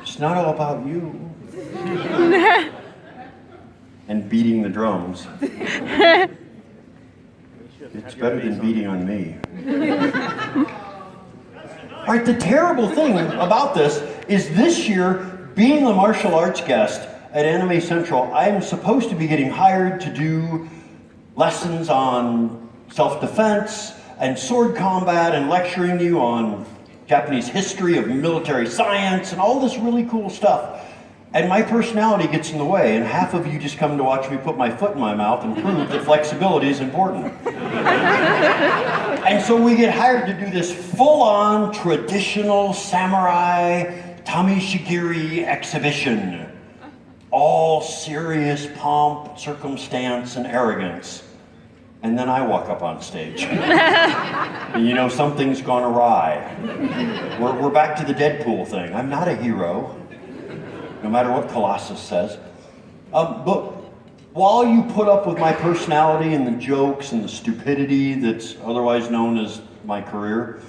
It's not all about you. And beating the drums. It's better than beating on me. All right, the terrible thing about this is this year, being the martial arts guest at Anime Central, I'm supposed to be getting hired to do lessons on self-defense and sword combat and lecturing you on Japanese history of military science and all this really cool stuff. And my personality gets in the way, and half of you just come to watch me put my foot in my mouth and prove that flexibility is important. And so we get hired to do this full-on traditional samurai Tameshigiri exhibition. All serious pomp, circumstance, and arrogance. And then I walk up on stage. And you know, something's gone awry. We're back to the Deadpool thing. I'm not a hero, no matter what Colossus says. But while you put up with my personality and the jokes and the stupidity that's otherwise known as my career,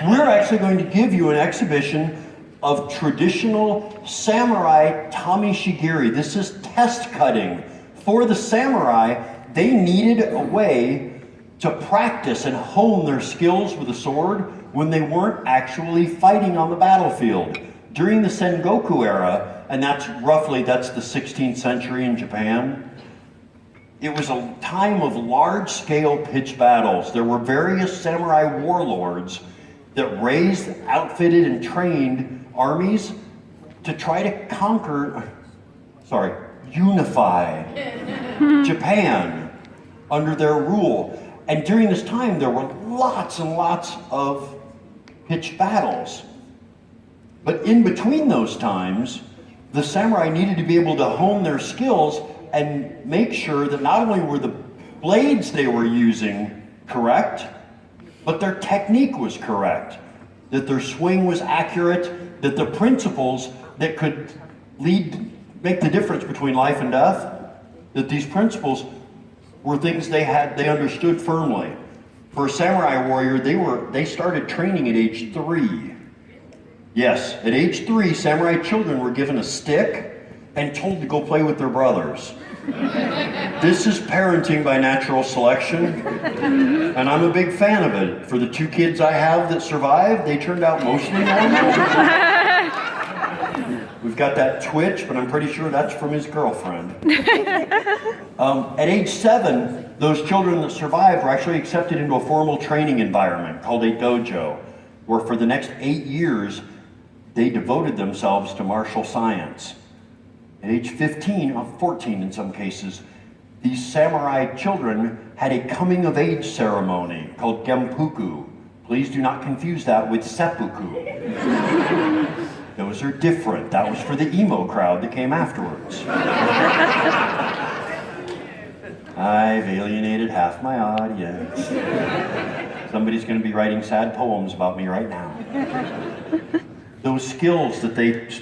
we're actually going to give you an exhibition of traditional samurai Tameshigiri. This is test cutting. For the samurai, they needed a way to practice and hone their skills with a sword when they weren't actually fighting on the battlefield. During the Sengoku era, and that's the 16th century in Japan, it was a time of large-scale pitched battles. There were various samurai warlords that raised, outfitted, and trained armies to try to unify Japan under their rule. And during this time, there were lots and lots of pitched battles. But in between those times, the samurai needed to be able to hone their skills and make sure that not only were the blades they were using correct, but their technique was correct, that their swing was accurate, that the principles that could make the difference between life and death, that these principles were things they understood firmly. For a samurai warrior, they started training at age 3. Yes, at age 3, samurai children were given a stick and told to go play with their brothers. This is parenting by natural selection, and I'm a big fan of it. For the 2 kids I have that survived, they turned out mostly normal. We've got that twitch, but I'm pretty sure that's from his girlfriend. At age 7, those children that survived were actually accepted into a formal training environment called a dojo, where for the next 8 years, they devoted themselves to martial science. At age 15, or 14 in some cases, these samurai children had a coming-of-age ceremony called Genpuku. Please do not confuse that with seppuku. Those are different. That was for the emo crowd that came afterwards. I've alienated half my audience. Somebody's going to be writing sad poems about me right now. Those skills that they